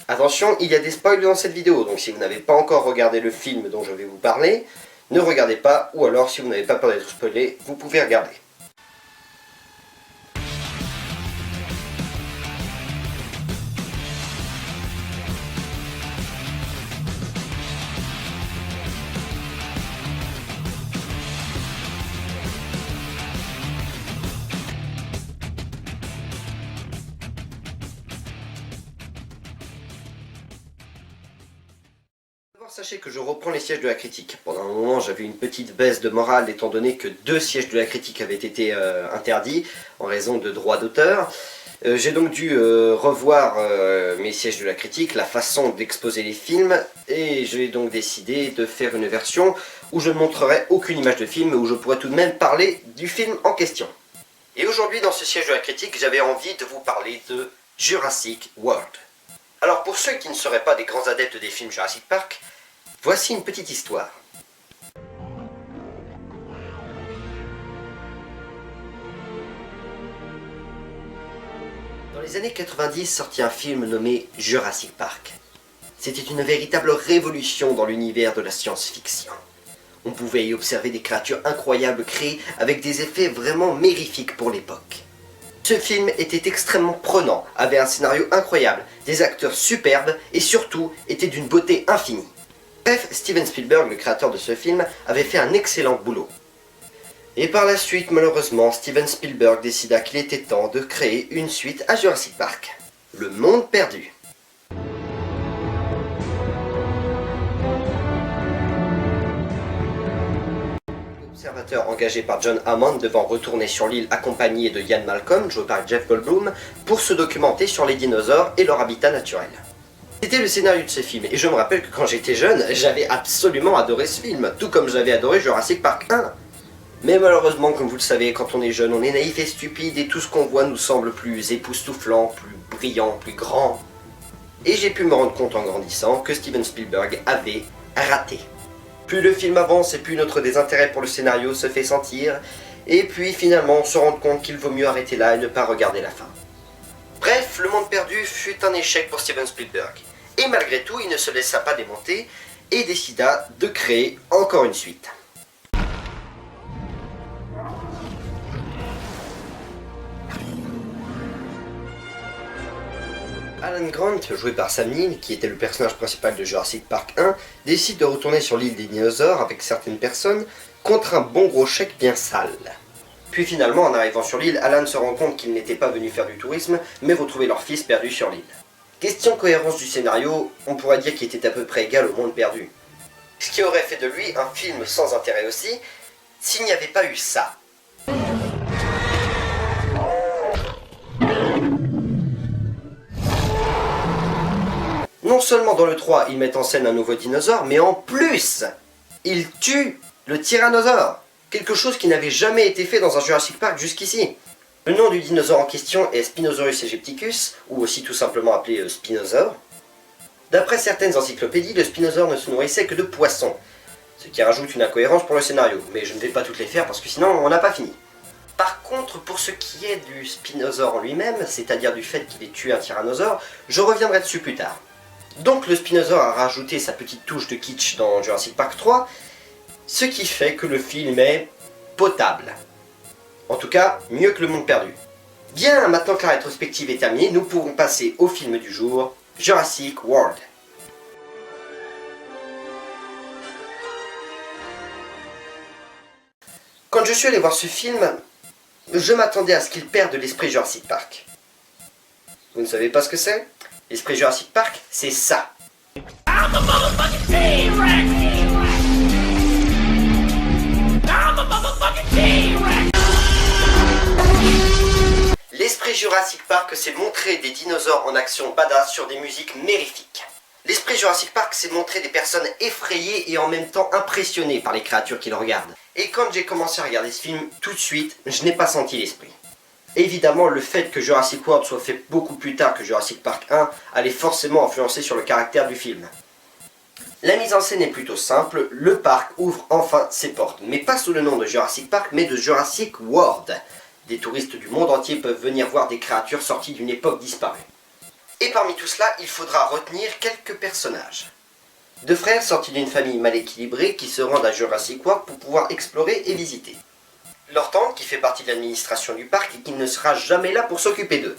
Attention, il y a des spoils dans cette vidéo, donc si vous n'avez pas encore regardé le film dont je vais vous parler, ne regardez pas, ou alors si vous n'avez pas peur d'être spoilé, vous pouvez regarder. Sachez que je reprends les sièges de la critique. Pendant un moment, j'avais une petite baisse de morale étant donné que 2 sièges de la critique avaient été interdits en raison de droits d'auteur. J'ai donc dû revoir mes sièges de la critique, la façon d'exposer les films, et j'ai donc décidé de faire une version où je ne montrerai aucune image de film, mais où je pourrais tout de même parler du film en question. Et aujourd'hui, dans ce siège de la critique, j'avais envie de vous parler de Jurassic World. Alors pour ceux qui ne seraient pas des grands adeptes des films Jurassic Park, voici une petite histoire. Dans les années 90 sortit un film nommé Jurassic Park. C'était une véritable révolution dans l'univers de la science-fiction. On pouvait y observer des créatures incroyables créées avec des effets vraiment mérifiques pour l'époque. Ce film était extrêmement prenant, avait un scénario incroyable, des acteurs superbes et surtout était d'une beauté infinie. Bref, Steven Spielberg, le créateur de ce film, avait fait un excellent boulot. Et par la suite, malheureusement, Steven Spielberg décida qu'il était temps de créer une suite à Jurassic Park. Le Monde Perdu. L'observateur engagé par John Hammond devant retourner sur l'île accompagné de Ian Malcolm, joué par Jeff Goldblum, pour se documenter sur les dinosaures et leur habitat naturel. C'était le scénario de ce film, et je me rappelle que quand j'étais jeune, j'avais absolument adoré ce film, tout comme j'avais adoré Jurassic Park 1. Mais malheureusement, comme vous le savez, quand on est jeune, on est naïf et stupide, et tout ce qu'on voit nous semble plus époustouflant, plus brillant, plus grand. Et j'ai pu me rendre compte en grandissant que Steven Spielberg avait raté. Plus le film avance et plus notre désintérêt pour le scénario se fait sentir, et puis finalement on se rend compte qu'il vaut mieux arrêter là et ne pas regarder la fin. Bref, Le Monde Perdu fut un échec pour Steven Spielberg. Et malgré tout, il ne se laissa pas démonter et décida de créer encore une suite. Alan Grant, joué par Sam Neill, qui était le personnage principal de Jurassic Park 1, décide de retourner sur l'île des dinosaures avec certaines personnes contre un bon gros chèque bien sale. Puis finalement, en arrivant sur l'île, Alan se rend compte qu'ils n'étaient pas venus faire du tourisme, mais retrouver leur fils perdu sur l'île. Question cohérence du scénario, on pourrait dire qu'il était à peu près égal au Monde Perdu. Ce qui aurait fait de lui un film sans intérêt aussi, s'il n'y avait pas eu ça. Non seulement dans le 3, ils mettent en scène un nouveau dinosaure, mais en plus, ils tuent le tyrannosaure. Quelque chose qui n'avait jamais été fait dans un Jurassic Park jusqu'ici. Le nom du dinosaure en question est Spinosaurus aegypticus, ou aussi tout simplement appelé spinosaure. D'après certaines encyclopédies, le spinosaure ne se nourrissait que de poissons, ce qui rajoute une incohérence pour le scénario, mais je ne vais pas toutes les faire parce que sinon on n'a pas fini. Par contre, pour ce qui est du spinosaure en lui-même, c'est-à-dire du fait qu'il ait tué un tyrannosaure, je reviendrai dessus plus tard. Donc le spinosaure a rajouté sa petite touche de kitsch dans Jurassic Park 3, ce qui fait que le film est potable. En tout cas, mieux que Le Monde Perdu. Bien, maintenant que la rétrospective est terminée, nous pourrons passer au film du jour, Jurassic World. Quand je suis allé voir ce film, je m'attendais à ce qu'il perde l'esprit Jurassic Park. Vous ne savez pas ce que c'est? L'esprit Jurassic Park, c'est ça. L'esprit Jurassic Park, c'est montrer des dinosaures en action badass sur des musiques mérifiques. L'esprit Jurassic Park, c'est montrer des personnes effrayées et en même temps impressionnées par les créatures qu'ils regardent. Et quand j'ai commencé à regarder ce film, tout de suite, je n'ai pas senti l'esprit. Évidemment, le fait que Jurassic World soit fait beaucoup plus tard que Jurassic Park 1 allait forcément influencer sur le caractère du film. La mise en scène est plutôt simple, le parc ouvre enfin ses portes, mais pas sous le nom de Jurassic Park, mais de Jurassic World. Des touristes du monde entier peuvent venir voir des créatures sorties d'une époque disparue. Et parmi tout cela, il faudra retenir quelques personnages. Deux frères sortis d'une famille mal équilibrée qui se rendent à Jurassic World pour pouvoir explorer et visiter. Leur tante qui fait partie de l'administration du parc et qui ne sera jamais là pour s'occuper d'eux.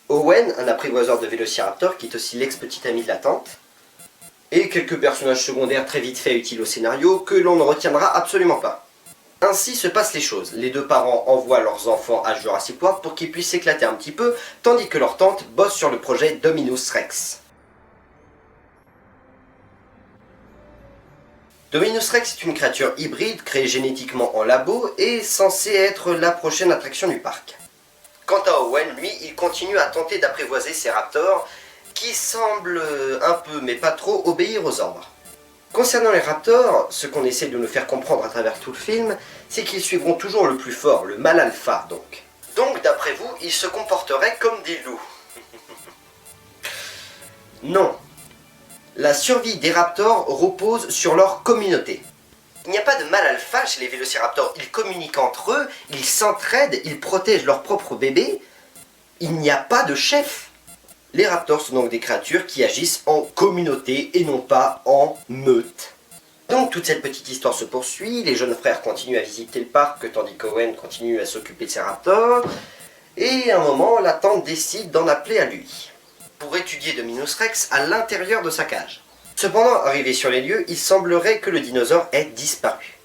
Owen, un apprivoiseur de vélociraptor qui est aussi l'ex-petit ami de la tante. Et quelques personnages secondaires très vite faits utiles au scénario que l'on ne retiendra absolument pas. Ainsi se passent les choses. Les deux parents envoient leurs enfants à Jurassic World pour qu'ils puissent s'éclater un petit peu, tandis que leur tante bosse sur le projet Dominus Rex. Dominus Rex est une créature hybride créée génétiquement en labo et censée être la prochaine attraction du parc. Quant à Owen, lui, il continue à tenter d'apprivoiser ces raptors qui semblent un peu, mais pas trop, obéir aux ordres. Concernant les raptors, ce qu'on essaie de nous faire comprendre à travers tout le film, c'est qu'ils suivront toujours le plus fort, le mâle alpha donc. Donc d'après vous, ils se comporteraient comme des loups. Non. La survie des raptors repose sur leur communauté. Il n'y a pas de mâle alpha chez les vélociraptors, ils communiquent entre eux, ils s'entraident, ils protègent leurs propres bébés. Il n'y a pas de chef. Les raptors sont donc des créatures qui agissent en communauté et non pas en meute. Donc toute cette petite histoire se poursuit, les jeunes frères continuent à visiter le parc tandis qu'Owen continue à s'occuper de ses raptors. Et à un moment, la tante décide d'en appeler à lui, pour étudier Dominus Rex à l'intérieur de sa cage. Cependant, arrivé sur les lieux, il semblerait que le dinosaure ait disparu.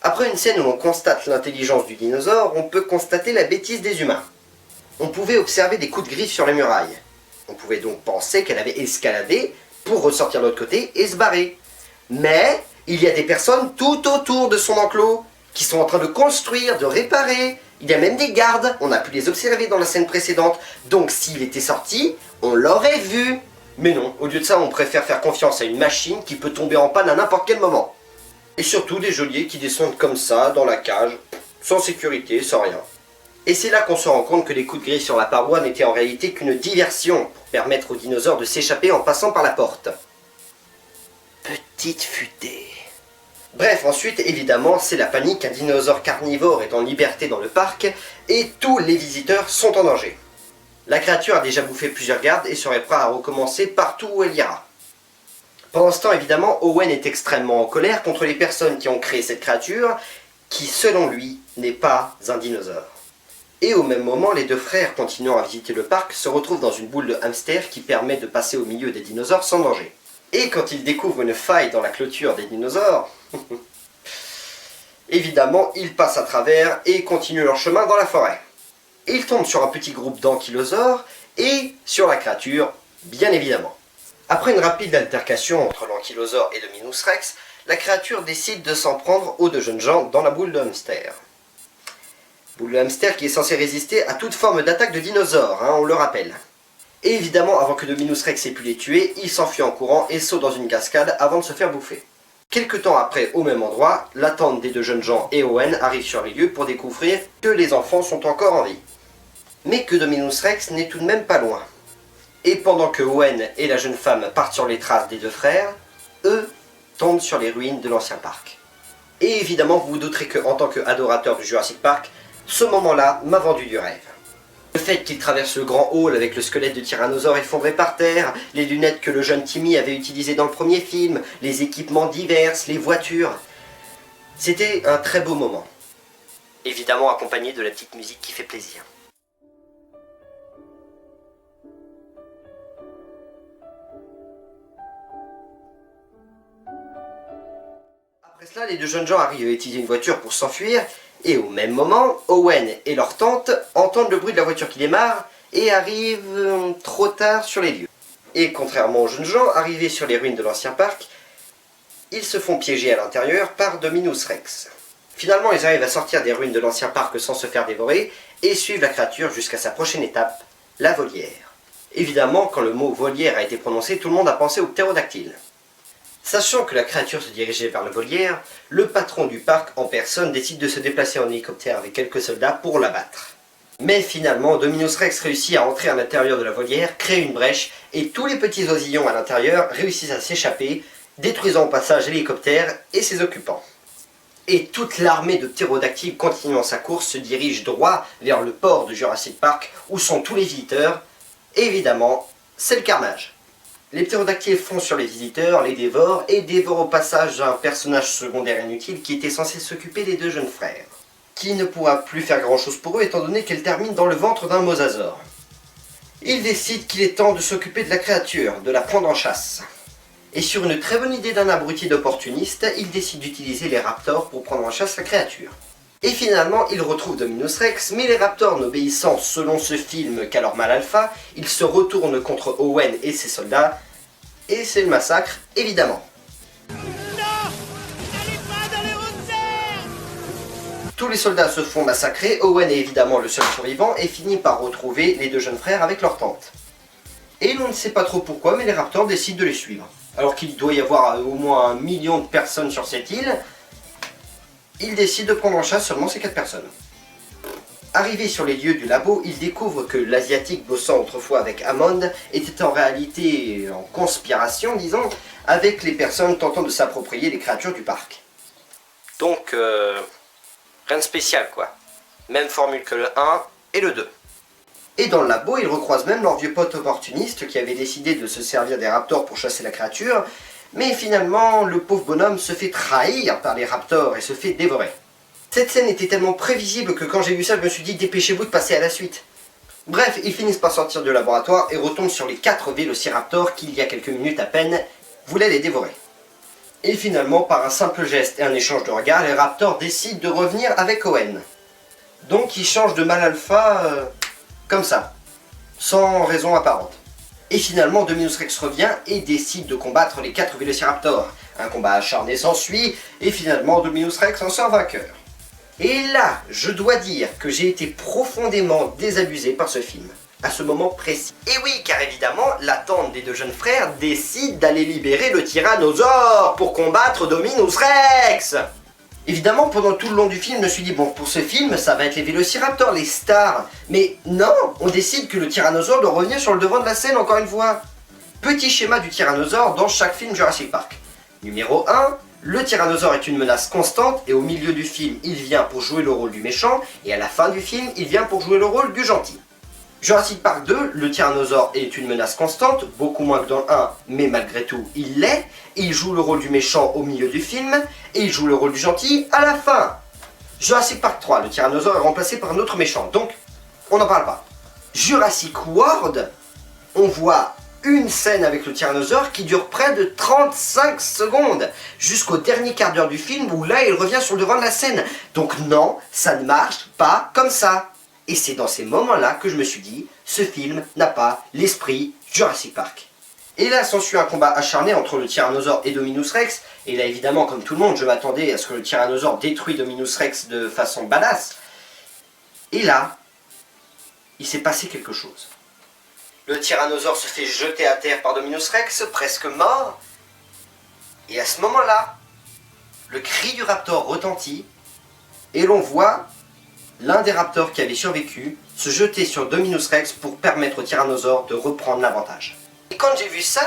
Après une scène où l'on constate l'intelligence du dinosaure, on peut constater la bêtise des humains. On pouvait observer des coups de griffe sur les murailles. On pouvait donc penser qu'elle avait escaladé pour ressortir de l'autre côté et se barrer. Mais il y a des personnes tout autour de son enclos qui sont en train de construire, de réparer. Il y a même des gardes, on a pu les observer dans la scène précédente. Donc s'il était sorti, on l'aurait vu. Mais non, au lieu de ça, on préfère faire confiance à une machine qui peut tomber en panne à n'importe quel moment. Et surtout des geôliers qui descendent comme ça, dans la cage, sans sécurité, sans rien. Et c'est là qu'on se rend compte que les coups de griffe sur la paroi n'étaient en réalité qu'une diversion pour permettre aux dinosaures de s'échapper en passant par la porte. Petite futée. Bref, ensuite, évidemment, c'est la panique. Un dinosaure carnivore est en liberté dans le parc et tous les visiteurs sont en danger. La créature a déjà bouffé plusieurs gardes et serait prête à recommencer partout où elle ira. Pendant ce temps, évidemment, Owen est extrêmement en colère contre les personnes qui ont créé cette créature, qui, selon lui, n'est pas un dinosaure. Et au même moment, les deux frères, continuant à visiter le parc, se retrouvent dans une boule de hamster qui permet de passer au milieu des dinosaures sans danger. Et quand ils découvrent une faille dans la clôture des dinosaures, évidemment, ils passent à travers et continuent leur chemin dans la forêt. Et ils tombent sur un petit groupe d'ankylosaures et sur la créature, bien évidemment. Après une rapide altercation entre l'ankylosaure et Dominus Rex, la créature décide de s'en prendre aux deux jeunes gens dans la boule de hamster. Boule de hamster qui est censée résister à toute forme d'attaque de dinosaures, on le rappelle. Et évidemment, avant que Dominus Rex ait pu les tuer, il s'enfuit en courant et saute dans une cascade avant de se faire bouffer. Quelque temps après, au même endroit, la tante des deux jeunes gens et Owen arrivent sur les lieux pour découvrir que les enfants sont encore en vie. Mais que Dominus Rex n'est tout de même pas loin. Et pendant que Owen et la jeune femme partent sur les traces des deux frères, eux tombent sur les ruines de l'ancien parc. Et évidemment, vous vous douterez qu'en tant qu'adorateur du Jurassic Park, ce moment-là m'a vendu du rêve. Le fait qu'il traverse le grand hall avec le squelette de tyrannosaure effondré par terre, les lunettes que le jeune Timmy avait utilisées dans le premier film, les équipements divers, les voitures. C'était un très beau moment. Évidemment accompagné de la petite musique qui fait plaisir. Après cela, les deux jeunes gens arrivent à utiliser une voiture pour s'enfuir, et au même moment, Owen et leur tante entendent le bruit de la voiture qui démarre et arrivent trop tard sur les lieux. Et contrairement aux jeunes gens arrivés sur les ruines de l'ancien parc, ils se font piéger à l'intérieur par Dominus Rex. Finalement, ils arrivent à sortir des ruines de l'ancien parc sans se faire dévorer et suivent la créature jusqu'à sa prochaine étape, la volière. Évidemment, quand le mot volière a été prononcé, tout le monde a pensé au ptérodactyle. Sachant que la créature se dirigeait vers la volière, le patron du parc en personne décide de se déplacer en hélicoptère avec quelques soldats pour l'abattre. Mais finalement, Dominus Rex réussit à entrer à l'intérieur de la volière, crée une brèche, et tous les petits oisillons à l'intérieur réussissent à s'échapper, détruisant au passage l'hélicoptère et ses occupants. Et toute l'armée de ptérodactyles continuant sa course se dirige droit vers le port de Jurassic Park, où sont tous les visiteurs. Et évidemment, c'est le carnage. Les ptérodactyles foncent sur les visiteurs, les dévorent et dévorent au passage un personnage secondaire inutile qui était censé s'occuper des deux jeunes frères, qui ne pourra plus faire grand chose pour eux étant donné qu'elle termine dans le ventre d'un mosasaure. Il décide qu'il est temps de s'occuper de la créature, de la prendre en chasse. Et sur une très bonne idée d'un abruti d'opportuniste, il décide d'utiliser les raptors pour prendre en chasse la créature. Et finalement, il retrouve Dominus Rex, mais les raptors n'obéissant selon ce film qu'à leur mâle alpha, ils se retournent contre Owen et ses soldats, et c'est le massacre, évidemment. Tous les soldats se font massacrer, Owen est évidemment le seul survivant et finit par retrouver les deux jeunes frères avec leur tante. Et l'on ne sait pas trop pourquoi, mais les raptors décident de les suivre. Alors qu'il doit y avoir au moins 1 million de personnes sur cette île, ils décident de prendre en chasse seulement ces 4 personnes. Arrivé sur les lieux du labo, ils découvrent que l'asiatique bossant autrefois avec Hammond était en réalité en conspiration, disons, avec les personnes tentant de s'approprier les créatures du parc. Donc, rien de spécial quoi. Même formule que le 1 et le 2. Et dans le labo, ils recroisent même leur vieux pote opportuniste qui avait décidé de se servir des raptors pour chasser la créature, mais finalement, le pauvre bonhomme se fait trahir par les raptors et se fait dévorer. Cette scène était tellement prévisible que quand j'ai vu ça, je me suis dit dépêchez-vous de passer à la suite. Bref, ils finissent par sortir du laboratoire et retombent sur les 4 vélociraptors qui, il y a quelques minutes à peine, voulaient les dévorer. Et finalement, par un simple geste et un échange de regards, les raptors décident de revenir avec Owen. Donc ils changent de mâle alpha comme ça, sans raison apparente. Et finalement, Dominus Rex revient et décide de combattre les 4 vélociraptors. Un combat acharné s'ensuit, et finalement Dominus Rex en sort vainqueur. Et là, je dois dire que j'ai été profondément désabusé par ce film, à ce moment précis. Et oui, car évidemment, la tante des deux jeunes frères décide d'aller libérer le tyrannosaure pour combattre Dominus Rex. Évidemment, pendant tout le long du film, je me suis dit, bon, pour ce film, ça va être les vélociraptors, les stars. Mais non, on décide que le tyrannosaure doit revenir sur le devant de la scène encore une fois. Petit schéma du tyrannosaure dans chaque film Jurassic Park. Numéro 1, le tyrannosaure est une menace constante et au milieu du film, il vient pour jouer le rôle du méchant et à la fin du film, il vient pour jouer le rôle du gentil. Jurassic Park 2, le tyrannosaure est une menace constante, beaucoup moins que dans le 1, mais malgré tout, il l'est. Il joue le rôle du méchant au milieu du film, et il joue le rôle du gentil à la fin. Jurassic Park 3, le tyrannosaure est remplacé par un autre méchant, donc on n'en parle pas. Jurassic World, on voit une scène avec le tyrannosaure qui dure près de 35 secondes, jusqu'au dernier quart d'heure du film où là il revient sur le devant de la scène. Donc non, ça ne marche pas comme ça. Et c'est dans ces moments-là que je me suis dit, ce film n'a pas l'esprit Jurassic Park. Et là s'ensuit un combat acharné entre le tyrannosaure et Dominus Rex, et là évidemment comme tout le monde je m'attendais à ce que le tyrannosaure détruise Dominus Rex de façon badass. Et là, il s'est passé quelque chose. Le tyrannosaure se fait jeter à terre par Dominus Rex, presque mort, et à ce moment-là, le cri du raptor retentit, et l'on voit l'un des raptors qui avait survécu se jeter sur Dominus Rex pour permettre au tyrannosaure de reprendre l'avantage. Et quand j'ai vu ça,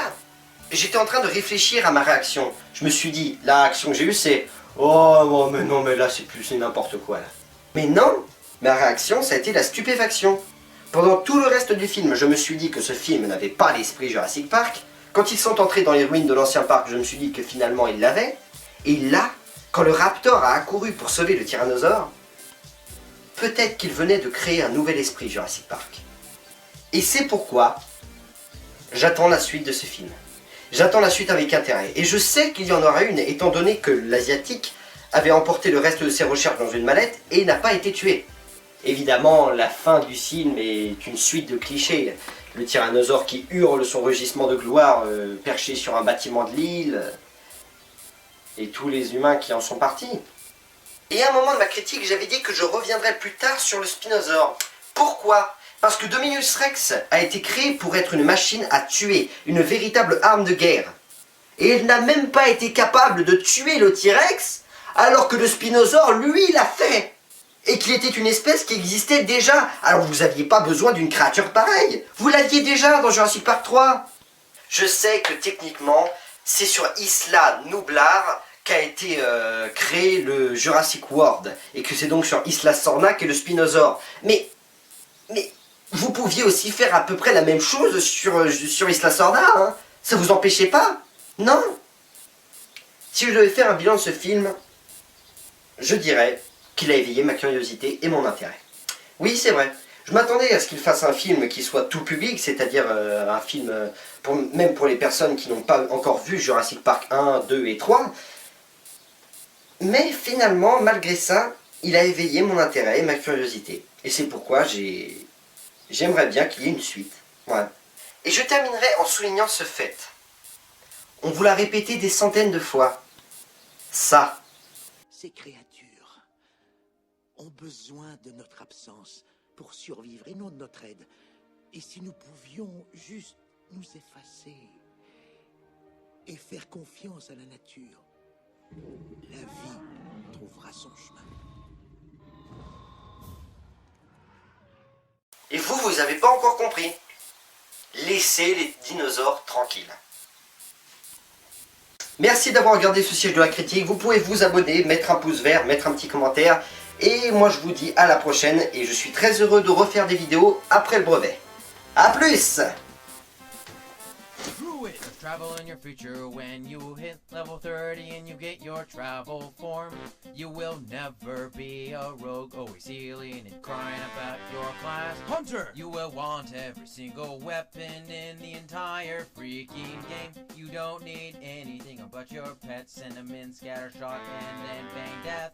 j'étais en train de réfléchir à ma réaction. Je me suis dit, la réaction que j'ai eue c'est « Oh mais non mais là c'est n'importe quoi là ». Mais non, ma réaction ça a été la stupéfaction. Pendant tout le reste du film, je me suis dit que ce film n'avait pas l'esprit Jurassic Park. Quand ils sont entrés dans les ruines de l'ancien parc, je me suis dit que finalement ils l'avaient. Et là, quand le raptor a accouru pour sauver le tyrannosaure, peut-être qu'il venait de créer un nouvel esprit Jurassic Park. Et c'est pourquoi j'attends la suite de ce film. J'attends la suite avec intérêt. Et je sais qu'il y en aura une, étant donné que l'Asiatique avait emporté le reste de ses recherches dans une mallette et n'a pas été tué. Évidemment, la fin du film est une suite de clichés. Le tyrannosaure qui hurle son rugissement de gloire perché sur un bâtiment de l'île, et tous les humains qui en sont partis. Et à un moment de ma critique, j'avais dit que je reviendrai plus tard sur le spinosaure. Pourquoi ? Parce que Dominus Rex a été créé pour être une machine à tuer, une véritable arme de guerre. Et il n'a même pas été capable de tuer le T-Rex, alors que le spinosaure, lui, l'a fait. Et qu'il était une espèce qui existait déjà. Alors vous n'aviez pas besoin d'une créature pareille. Vous l'aviez déjà dans Jurassic Park 3. Je sais que techniquement, c'est sur Isla Nublar qu'a été créé le Jurassic World. Et que c'est donc sur Isla Sorna qu'est le spinosaure. Mais Vous pouviez aussi faire à peu près la même chose sur Isla Sorda, hein. Ça vous empêchait pas? Non? Si je devais faire un bilan de ce film, je dirais qu'il a éveillé ma curiosité et mon intérêt. Oui, c'est vrai. Je m'attendais à ce qu'il fasse un film qui soit tout public, c'est-à-dire un film, même pour les personnes qui n'ont pas encore vu Jurassic Park 1, 2 et 3. Mais finalement, malgré ça, il a éveillé mon intérêt et ma curiosité. Et c'est pourquoi j'aimerais bien qu'il y ait une suite. Ouais. Et je terminerai en soulignant ce fait. On vous l'a répété des centaines de fois. Ça. Ces créatures ont besoin de notre absence pour survivre et non de notre aide. Et si nous pouvions juste nous effacer et faire confiance à la nature, la vie trouvera son chemin. Et vous n'avez pas encore compris. Laissez les dinosaures tranquilles. Merci d'avoir regardé ce siège de la critique. Vous pouvez vous abonner, mettre un pouce vert, mettre un petit commentaire. Et moi je vous dis à la prochaine. Et je suis très heureux de refaire des vidéos après le brevet. A plus! Travel in your future when you hit level 30 and you get your travel form. You will never be a rogue, always healing and crying about your class. Hunter! You will want every single weapon in the entire freaking game. You don't need anything but your pets, send them in scattershot and then bang death.